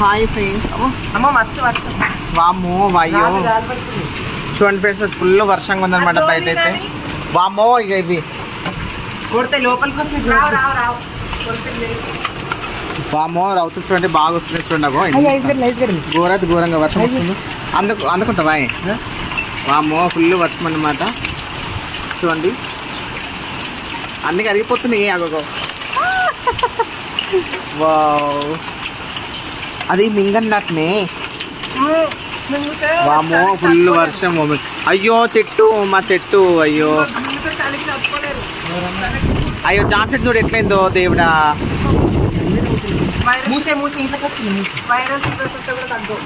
Hi friends. అమ్మ మస్తు వర్షం. వామ్మో వాయ్యో చూడండి ఫ్రెండ్స్, ఫుల్ వర్షంగా ఉందన్నమాట బయట అయితే. వామ్మో ఇక ఇవి కొడితే లోపలికి వస్తే రావు. వామ్మో రౌతులు చూడండి బాగా వస్తుంది చూడండి. ఘోరంగా వర్షం వస్తుంది. అందుకుంటావా? వామ్మో ఫుల్ వర్షం అన్నమాట చూడండి, అన్ని కరిగిపోతున్నాయి. అగో వావ్, అది మింగన్నట్నే. వామ్మో ఫుల్ వర్షం. అయ్యో చెట్టు, మా చెట్టు. అయ్యో అయ్యో జామ చెట్టు చూడు ఎట్లయిందో దేవుడా. మూసే ఇంట్లోకి వస్తుంది. వైరస్ కూడా తగ్గు.